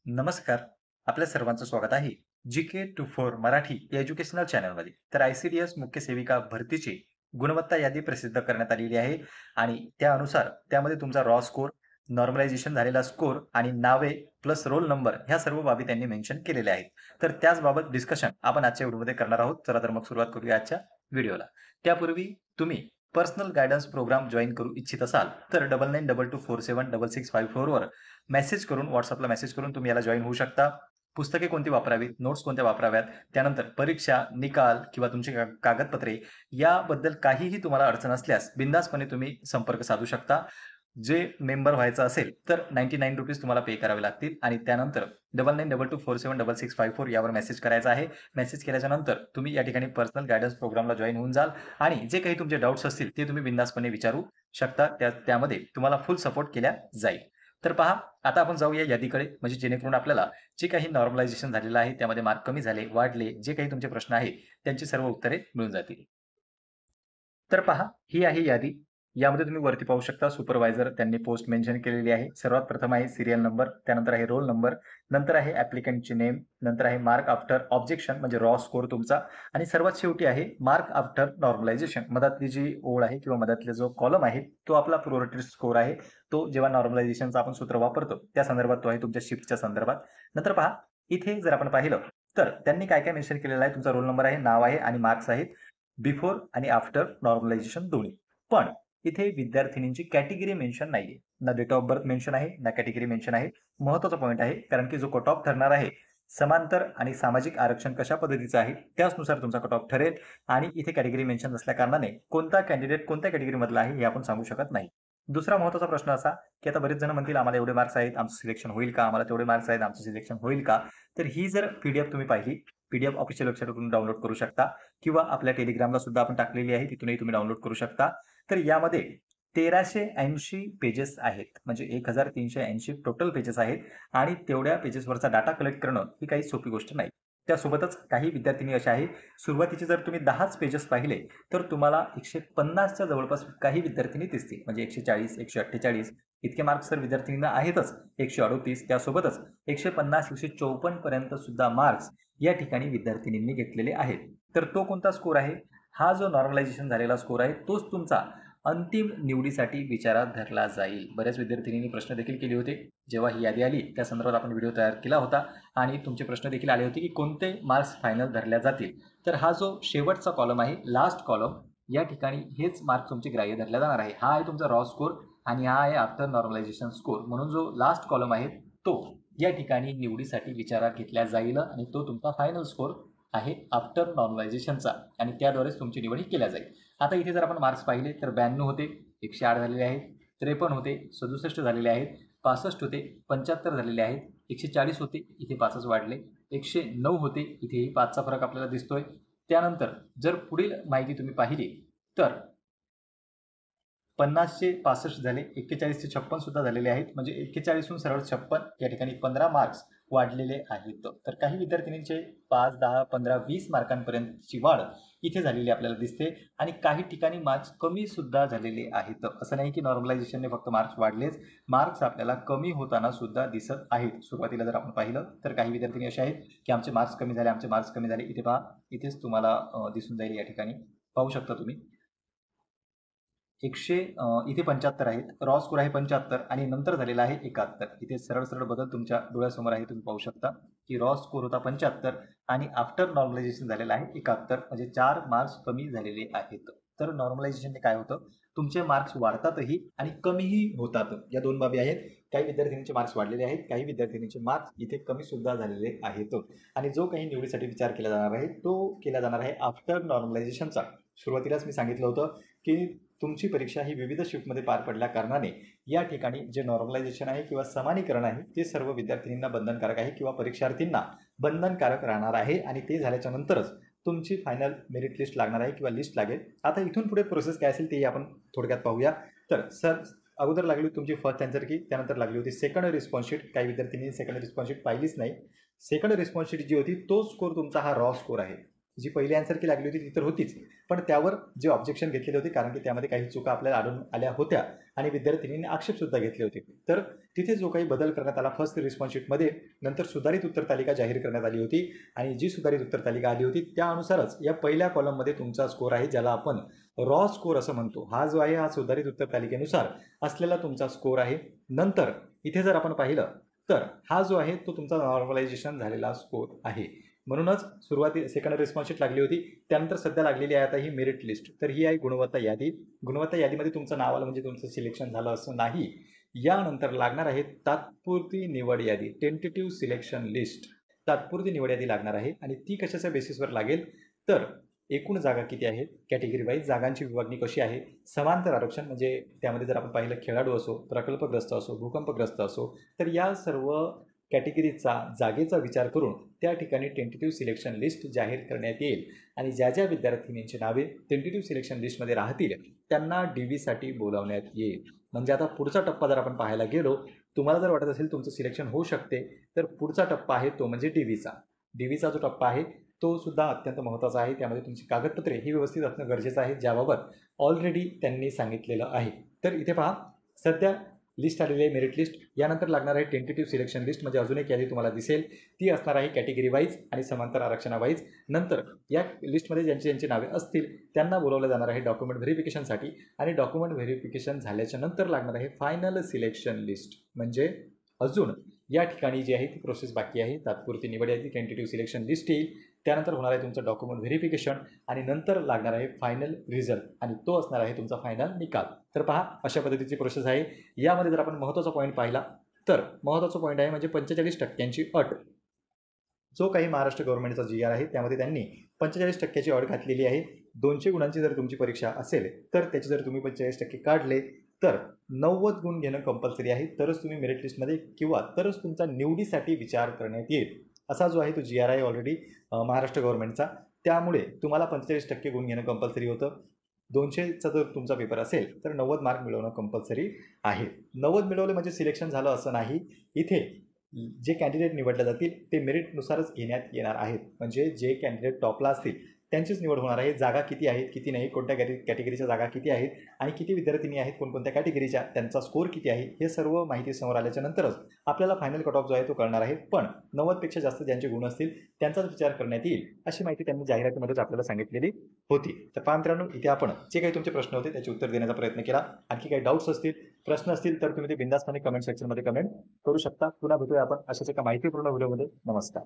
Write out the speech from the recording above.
नमस्कार. आपल्या सर्वांचं स्वागत आहे जी-के 24 मराठी या एज्युकेशनल चॅनलमध्ये. तर आय-सी-डी-एस मुख्य सेविका भरतीची गुणवत्ता यादी प्रसिद्ध करण्यात आलेली आहे आणि त्यानुसार त्यामध्ये तुमचा रॉ स्कोर, नॉर्मलायझेशन झालेला स्कोर आणि नावे प्लस रोल नंबर ह्या सर्व बाबी त्यांनी मेन्शन केलेल्या आहेत. तर त्याचबाबत डिस्कशन आपण आजच्या व्हिडिओमध्ये करणार आहोत. चला तर मग सुरुवात करूया आजच्या व्हिडिओला. त्यापूर्वी तुम्ही पर्सनल गाईडन्स प्रोग्राम जॉइन करू इच्छित असाल तर 9922476654 वर मेसेज करून WhatsAppला मेसेज करून तुम्ही याला जॉइन होऊ शकता. पुस्तके कोणती वापरावीत, नोट्स कोणत्या वापराव्यात, त्यानंतर परीक्षा, निकाल किंवा तुमची कागदपत्रे याबद्दल काहीही तुम्हाला अडचण असल्यास बिनधास्तपणे तुम्ही संपर्क साधू शकता. जे मेंबर व्हायचं असेल तर ₹99 तुम्हाला पे करावे लागतील आणि त्यानंतर 9922476654 यावर मेसेज करायचा आहे. मेसेज केल्याच्यानंतर तुम्ही या ठिकाणी पर्सनल गाईडन्स प्रोग्रामला जॉइन होऊन जाल आणि जे काही तुमचे डाउट्स असतील ते तुम्ही बिनधास्तपणे विचारू शकता. त्यामध्ये तुम्हाला फुल सपोर्ट केला जाईल. तर पहा, आता आपण जाऊया यादीकडे म्हणजे जेणेकरून आपल्याला जे काही नॉर्मलायझेशन झालेलं आहे, त्यामध्ये मार्क कमी झाले, वाढले, जे काही तुमचे प्रश्न आहेत, त्यांची सर्व उत्तरे मिळून जातील. तर पहा, ही आहे यादी. यामध्ये तुम्ही वरती पाहू शकता सुपरवायझर त्यांनी पोस्ट मेन्शन केलेली आहे. सर्वात प्रथम आहे सीरियल नंबर, त्यानंतर आहे रोल नंबर, नंतर आहे ॲप्लिकंटची नेम, नंतर आहे मार्क आफ्टर ऑब्जेक्शन म्हणजे रॉ स्कोर तुमचा आणि सर्वात शेवटी आहे मार्क आफ्टर नॉर्मलायझेशन. मधातली जी ओळ आहे किंवा मधातला जो कॉलम आहे, तो आपला प्रोरेटेड स्कोर आहे. तो जेव्हा नॉर्मलायझेशनचं आपण सूत्र वापरतो, त्या संदर्भात तो आहे तुमच्या शिफ्टच्या संदर्भात. नंतर पहा, इथे जर आपण पाहिलं, तर त्यांनी काय-काय मेन्शन केलेलं आहे. तुमचा रोल नंबर आहे, नाव आहे आणि मार्क्स आहेत. बिफोर आणि आफ्टर नॉर्मलायझेशन दोन्ही. पण इथे विद्यार्थिनींची कॅटेगरी मेन्शन नाहीये. ना डेट ऑफ बर्थ मेन्शन आहे, ना कॅटेगरी मेन्शन आहे. महत्त्वाचा पॉइंट आहे कारण की जो कट ऑफ ठरणार आहे, समांतर आणि सामाजिक आरक्षण कशा पद्धतीचं आहे, त्याचनुसार तुमचा कट ऑफ ठरेल आणि इथे कॅटेगरी मेन्शन नसल्या कारणाने कोणता कॅन्डिडेट कोणत्या कॅटेगरीमधला आहे हे आपण सांगू शकत नाही. दुसरा महत्त्वाचा प्रश्न असा, की आता बरेच जण म्हणतील आम्हाला एवढे मार्क्स आहेत, आमचं सिलेक्शन होईल का? आम्हाला तेवढे मार्क्स आहेत, आमचं सिलेक्शन होईल का? तर ही जर पी-डी-एफ तुम्ही पाहिली, पी-डी-एफ ऑफिशियल वेबसाईटवरून डाउनलोड करू शकता किंवा आपल्या टेलिग्रामला सुद्धा आपण टाकलेली आहे, तिथूनही तुम्ही डाउनलोड करू शकता. तर यामध्ये 1380 पेजेस आहेत. म्हणजे 1380 टोटल पेजेस आहेत आणि तेवढ्या पेजेसवरचा डाटा कलेक्ट करणं ही काही सोपी गोष्ट नाही. त्यासोबतच काही विद्यार्थिनी अशा आहेत, सुरुवातीचे जर तुम्ही 10च पेजेस पाहिले, तर तुम्हाला 150च्या जवळपास काही विद्यार्थिनी दिसतील. म्हणजे 140, 148 इतके मार्क्स तर विद्यार्थिनींना आहेतच. 138 त्यासोबतच 150, 154 पर्यंत सुद्धा मार्क्स या ठिकाणी विद्यार्थिनींनी घेतलेले आहेत. तर तो कोणता स्कोर आहे? हा जो नॉर्मलायझेशन झालेला स्कोर आहे, तोच तुमचा अंतिम निवडीसाठी विचारात धरला जाईल. बऱ्याच विद्यार्थिनींनी प्रश्न देखील केले होते. जेव्हा ही यादी आली, त्या संदर्भात आपण व्हिडिओ तयार केला होता आणि तुमचे प्रश्न देखील आले होते, की कोणते मार्क्स फायनल धरल्या जातील. तर हा जो शेवटचा कॉलम आहे, लास्ट कॉलम, या ठिकाणी हेच मार्क तुमचे ग्राह्य धरले जाणार आहे. हा आहे तुमचा रॉ स्कोर आणि हा आहे आफ्टर नॉर्मलायझेशन स्कोर. म्हणून जो लास्ट कॉलम आहे, तो या ठिकाणी निवडीसाठी विचारात घेतला जाईल आणि तो तुमचा फायनल स्कोर आहे आफ्टर नॉर्मलायझेशनचा आणि त्याद्वारेच तुमची निवड ही केल्या जाईल. आता इथे जर आपण मार्क्स पाहिले तर 92 होते, 108 झालेले आहेत, 53 होते, 67 झालेले आहेत, 65 होते, 75 झालेले आहेत, 140 होते, इथे 5च वाढले, 109 होते, इथेही 5चा फरक आपल्याला दिसतोय. त्यानंतर जर पुढील माहिती तुम्ही पाहिली तर 50चे 65 झाले, 41चे 56 सुद्धा झालेले आहेत. म्हणजे 41हून सरळ 56 या ठिकाणी 15 मार्क्स वाढलेले आहेत. तर काही विद्यार्थिनींचे 5, 10, 15, 20 मार्कांपर्यंतची वाढ इथे झालेली आपल्याला दिसते आणि काही ठिकाणी मार्क्स कमी सुद्धा झालेले आहेत. असं नाही की नॉर्मलायझेशनने फक्त मार्क्स वाढलेच, मार्क्स आपल्याला कमी होताना सुद्धा दिसत आहेत. सुरुवातीला जर आपण पाहिलं तर काही विद्यार्थिनी असे आहेत की आमचे मार्क्स कमी झाले, आमचे मार्क्स कमी झाले. इथे पहा, इथेच तुम्हाला दिसून जाईल या ठिकाणी. पाहू शकता तुम्ही. इथे 75 आहेत. रॉ स्कोर आहे 75 आणि नंतर झालेला आहे 71. इथे सरळ-सरळ बदल तुमच्या डोळ्यासमोर आहे. तुम्ही पाहू शकता, की रॉ स्कोर होता 75 आणि आफ्टर नॉर्मलायझेशन झालेलं आहे 71. म्हणजे 4 मार्क्स कमी झालेले आहेत. तर नॉर्मलायझेशनने काय होतं, तुमचे मार्क्स वाढतातही आणि कमीही होतात. या 2 बाबी आहेत. काही विद्यार्थिनींचे मार्क्स वाढलेले आहेत, काही विद्यार्थिनींचे मार्क्स इथे कमी सुद्धा झालेले आहेत. आणि जो काही निवडीसाठी विचार केला जाणार आहे, तो केला जाणार आहे आफ्टर नॉर्मलायझेशनचा. सुरुवातीलाच मी सांगितलं होतं, की तुमची परीक्षा ही विविध शिफ्टमध्ये पार पडल्या कारणाने या ठिकाणी जे नॉर्मलायझेशन आहे किंवा समानीकरण आहे ते सर्व विद्यार्थिनींना बंधनकारक आहे किंवा परीक्षार्थींना बंधनकारक राहणार आहे आणि ते झाल्याच्या नंतरच तुमची फायनल मेरिट लिस्ट लागणार आहे किंवा लिस्ट लागेल. आता इथून पुढे प्रोसेस काय असेल तेही आपण थोडक्यात पाहूया. तर अगोदर लागली होती तुमची फर्स्ट आन्सर की, त्यानंतर लागली होती सेकंड रिस्पॉन्स शीट. काही विद्यार्थ्यांनी सेकंड रिस्पॉन्स शीट पाहिलीच नाही. सेकंड रिस्पॉन्स शीट जी होती तो स्कोर तुमचा हा रॉ स्कोर आहे. जी पहिली आन्सर की लागली होती ती तर होतीच, पण त्यावर जे ऑब्जेक्शन घेतलेले होते कारण की त्यामध्ये काही चुका आपल्याला आढळून आल्या होत्या आणि विद्यार्थिनींनी आक्षेप सुद्धा घेतले होते. तर तिथे जो काही बदल करण्यात आला फर्स्ट रिस्पॉन्स शीटमध्ये, नंतर सुधारित उत्तर तालिका जाहीर करण्यात आली होती आणि जी सुधारित उत्तर तालिका आली होती त्यानुसारच या पहिल्या कॉलममध्ये तुमचा स्कोर आहे, ज्याला आपण रॉ स्कोर असं म्हणतो. हा जो आहे हा सुधारित उत्तर तालिकेनुसार असलेला तुमचा स्कोर आहे. नंतर इथे जर आपण पाहिलं तर हा जो आहे तो तुमचा नॉर्मलायझेशन झालेला स्कोर आहे. म्हणूनच सुरुवाती सेकंड रिस्पॉन्स शीट लागली होती. त्यानंतर सध्या लागलेली आहे आता ही मेरिट लिस्ट. तर ही आहे गुणवत्ता यादी. गुणवत्ता यादीमध्ये तुमचं नाव आलं म्हणजे तुमचं सिलेक्शन झालं असं नाही. यानंतर लागणार आहे तात्पुरती निवड यादी, टेंटेटिव्ह सिलेक्शन लिस्ट. तात्पुरती निवड यादी लागणार आहे आणि ती कशाच्या बेसिसवर लागेल तर एकूण जागा किती आहेत, कॅटेगरी वाईज जागांची विभागणी कशी आहे, समांतर आरक्षण म्हणजे त्यामध्ये जर आपण पाहिलं खेळाडू असो, प्रकल्पग्रस्त असो, भूकंपग्रस्त असो, तर या सर्व कॅटेगरीचा जागेचा विचार करून त्या ठिकाणी टेंटेटिव्ह सिलेक्शन लिस्ट जाहीर करण्यात येईल आणि ज्या ज्या विद्यार्थिनींची नावे टेंटेटिव्ह सिलेक्शन लिस्टमध्ये राहतील त्यांना DV बोलावण्यात येईल. म्हणजे आता पुढचा टप्पा जर आपण पाहायला गेलो, तुम्हाला जर वाटत असेल तुमचं सिलेक्शन होऊ शकते, तर पुढचा टप्पा आहे तो म्हणजे DVचा जो टप्पा आहे तो सुद्धा अत्यंत महत्त्वाचा आहे. त्यामध्ये तुमची कागदपत्रे ही व्यवस्थित असणं गरजेचं आहे, ज्याबाबत ऑलरेडी त्यांनी सांगितलेलं आहे. तर इथे पहा, सध्या लिस्ट आलेली आहे मेरिट लिस्ट. यानंतर लागणार आहे टेंटेटिव्ह सिलेक्शन लिस्ट म्हणजे अजून एक यादी तुम्हाला दिसेल. ती असणार आहे कॅटेगरी वाईज आणि समांतर आरक्षणावाईज. नंतर या लिस्टमध्ये ज्यांची नावे असतील त्यांना बोलावलं जाणार आहे डॉक्युमेंट व्हेरिफिकेशनसाठी आणि डॉक्युमेंट व्हेरिफिकेशन झाल्याच्या नंतर लागणार आहे फायनल सिलेक्शन लिस्ट. म्हणजे अजून या ठिकाणी जी आहे ती प्रोसेस बाकी आहे. तात्पुरती निवड यादी, टेंटेटिव्ह सिलेक्शन लिस्ट येईल, त्यानंतर होणार आहे तुमचं डॉक्युमेंट व्हेरिफिकेशन आणि नंतर लागणार आहे फायनल रिझल्ट आणि तो असणार आहे तुमचा फायनल निकाल. तर पहा, अशा पद्धतीची प्रोसेस आहे. यामध्ये जर आपण महत्त्वाचा पॉईंट पाहिला तर महत्त्वाचा पॉईंट आहे म्हणजे 45% अट. जो काही महाराष्ट्र गव्हर्नमेंटचा GR आहे त्यामध्ये त्यांनी 45% अट घातलेली आहे. 200 गुणांची जर तुमची परीक्षा असेल तर त्याचे जर तुम्ही 45% काढले तर 90 गुण घेणं कंपल्सरी आहे. तरच तुम्ही मेरिट लिस्टमध्ये किंवा तरच तुमचा निवडीसाठी विचार करण्यात येईल. असा जो आहे तो GR आहे ऑलरेडी महाराष्ट्र गव्हर्नमेंटचा. त्यामुळे तुम्हाला 45% गुण घेणं कंपल्सरी होतं. 200चा जर तुमचा पेपर असेल तर 90 मार्क मिळवणं कंपल्सरी आहे. 90 मिळवले म्हणजे सिलेक्शन झालं असं नाही. इथे जे कॅन्डिडेट निवडले जातील ते मेरिटनुसारच घेण्यात येणार आहेत. म्हणजे जे कॅन्डिडेट टॉपला असतील त्यांचीच निवड होणार आहे. जागा किती आहेत, किती नाही, कोणत्या कॅटेगरीच्या जागा किती आहेत आणि किती विद्यार्थिनी आहेत कोणकोणत्या कॅटेगरीच्या, त्यांचा स्कोर किती आहे, हे सर्व माहिती समोर आल्याच्या नंतरच आपल्याला फायनल कट ऑफ जो आहे तो कळणार आहे. पण 90पेक्षा जास्त ज्यांचे गुण असतील त्यांचाच विचार करण्यात येईल अशी माहिती त्यांनी जाहिरातीमध्येच आपल्याला सांगितलेली होती. तर पहा मित्रांनो, इथे आपण जे काही तुमचे प्रश्न होते त्याचे उत्तर देण्याचा प्रयत्न केला. आणखी काही डाऊट्स असतील, प्रश्न असतील तर तुम्ही ते बिनधास्तपणे कमेंट सेक्शनमध्ये कमेंट करू शकता. पुन्हा भेटूया आपण अशाच एका माहितीपूर्ण व्हिडिओमध्ये. नमस्कार.